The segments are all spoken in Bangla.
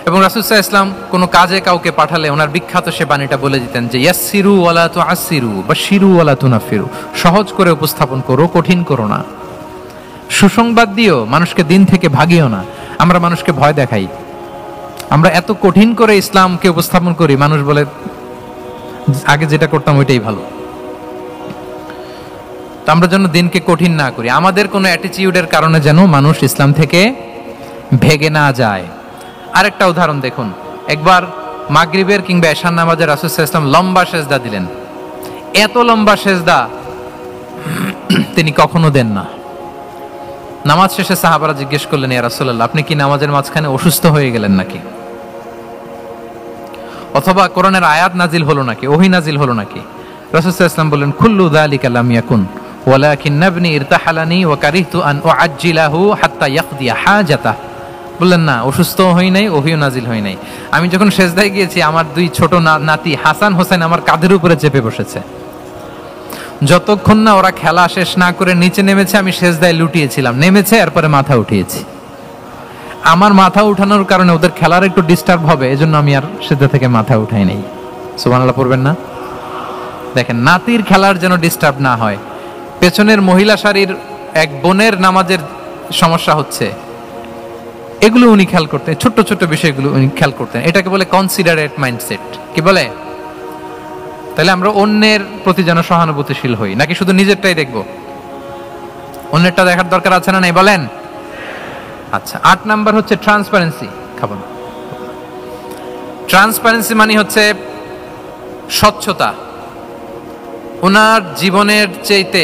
এবং রাসূল সাল্লাল্লাহু আলাইহি ওয়াসাল্লাম কোনো কাজে কাউকে পাঠালে ওনার বিখ্যাত সে বাণীটা বলে দিতেন যে ইয়াসসিরু ওয়ালা তুআসসিরু বাশশিরু ওয়ালা তুনাফিরু, সহজ করে উপস্থাপন করো, কঠিন করো না। সুসংবাদ দিও, মানুষকে দিন থেকে ভাগিও না। আমরা মানুষকে ভয় দেখাই, আমরা এত কঠিন করে ইসলামকে উপস্থাপন করি, মানুষ বলে আগে যেটা করতাম ওইটাই ভালো। তো আমরা যেন দিনকে কঠিন না করি, আমাদের কোনো অ্যাটিটিউডের কারণে যেন মানুষ ইসলাম থেকে ভেগে না যায়। আরেকটা উদাহরণ দেখুন, একবার মাগরিবের কিংবা এশার নামাজে রাসূল সাল্লাল্লাহু আলাইহি ওয়াসাল্লাম লম্বা সেজদা দিলেন। এত লম্বা সেজদা তিনি কখনো দেন না। নামাজ শেষে সাহাবারা জিজ্ঞেস করলেন, ইয়া রাসূলুল্লাহ, আপনি কি নামাজের মাঝখানে অসুস্থ হয়ে গেলেন নাকি, অথবা কোরআনের আয়াত নাজিল হলো নাকি, ওহী নাজিল হলো নাকি? রাসূল সাল্লাল্লাহু আলাইহি ওয়াসাল্লাম বললেন, কুল্লু যালিকা লাম ইয়াকুন ওয়ালাকিন নাবনি ইরতাহালানি ওয়া কারিহতু আন উআজ্জিলাহু হাত্তা ইয়াকদিয়া হাজাতাহ। বললেন না, অসুস্থ হই নাই, ওহীও নাজিল হয় নাই। আমি যখন সেজদায় গিয়েছি, আমার দুই ছোট নাতি হাসান হোসেন আমার কাঁধের উপরে চেপে বসেছে। যতক্ষণ না ওরা খেলা শেষ না করে নিচে নেমেছে, আমি সেজদায় লুটিয়েছিলাম। নেমেছে, এরপরে মাথা উঠিয়েছি। আমার মাথা উঠানোর কারণে ওদের খেলার একটু ডিস্টার্ব হবে, এজন্য আমি আর সেজদা থেকে মাথা উঠাই নাই। সুবহানাল্লাহ পড়বেন না? দেখেন, নাতির খেলার যেন ডিস্টার্ব না হয়। পেছনের মহিলা সারির এক বোনের নামাজের সমস্যা হচ্ছে, এগুলো উনি খেয়াল করতেন, ছোট্ট ছোট্ট বিষয়গুলো উনি খেয়াল করতেন। এটাকে বলে কনসিডারেট মাইন্ডসেট। কি বলে? তাহলে আমরা অন্যের প্রতি যেন সহানুভূতিশীল হই, নাকি শুধু নিজেরটাই দেখবো? অন্যেরটা দেখার দরকার আছে না নাই বলেন? আচ্ছা, 8 নাম্বার হচ্ছে ট্রান্সপারেন্সি। খাবো না। ট্রান্সপারেন্সি মানে হচ্ছে স্বচ্ছতা। ওনার জীবনের চাইতে,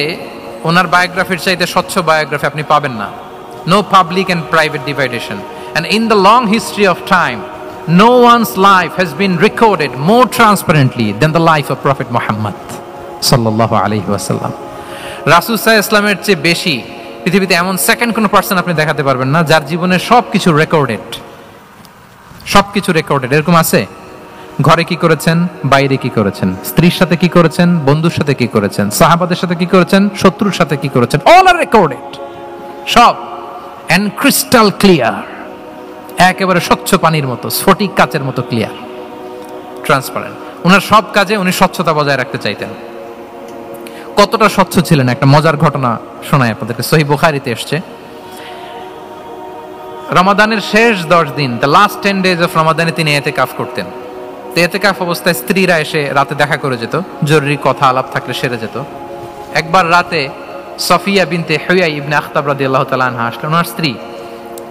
ওনার বায়োগ্রাফির চাইতে স্বচ্ছ বায়োগ্রাফি আপনি পাবেন না। No public and private dividation. And in the long history of time, no one's life has been recorded more transparently than the life of Prophet Muhammad sallallahu alaihi wasallam. রাসূল সাল্লাল্লাহু আলাইহি ওয়াসাল্লামের চেয়ে বেশি পৃথিবীতে এমন সেকেন্ড কোন পারসন আপনি দেখাতে পারবেন না যার জীবনের সবকিছু রেকর্ডেড। সবকিছু রেকর্ডেড। এরকম আছে? ঘরে কি করেছেন, বাইরে কি করেছেন, স্ত্রীর সাথে কি করেছেন, বন্ধুর সাথে কি করেছেন, সাহাবাদের সাথে কি করেছেন, শত্রুর সাথে কি করেছেন, অল আর রেকর্ডেড। সব and crystal clear, একেবারে স্বচ্ছ পানির মতো, স্ফটিক কাচের মতো ক্লিয়ার, ট্রান্সপারেন্ট। ওনার সব কাজে উনি স্বচ্ছতা বজায় রাখতে চাইতেন। কতটা স্বচ্ছ ছিলেন, একটা মজার ঘটনা শোনায় আপনাদেরকে। সহিহ বুখারীতে এসেছে, রমাদানের শেষ 10 দিন, দ্য লাস্ট 10 days অফ রমাদানে তিনি ইতিকাফ করতেন। তো ইতিকাফ অবস্থায় স্ত্রীরা এসে রাতে দেখা করে যেত, জরুরি কথা আলাপ থাকলে সেরে যেত। একবার রাতে সফিয়া বিনতে হুয়াই ইবনে আখতাব রাদিয়াল্লাহু তাআলা আনহা আসলেন, ওনার স্ত্রী।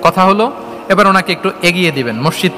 কথা হলো এবার ওনাকে একটু এগিয়ে দিবেন, মসজিদ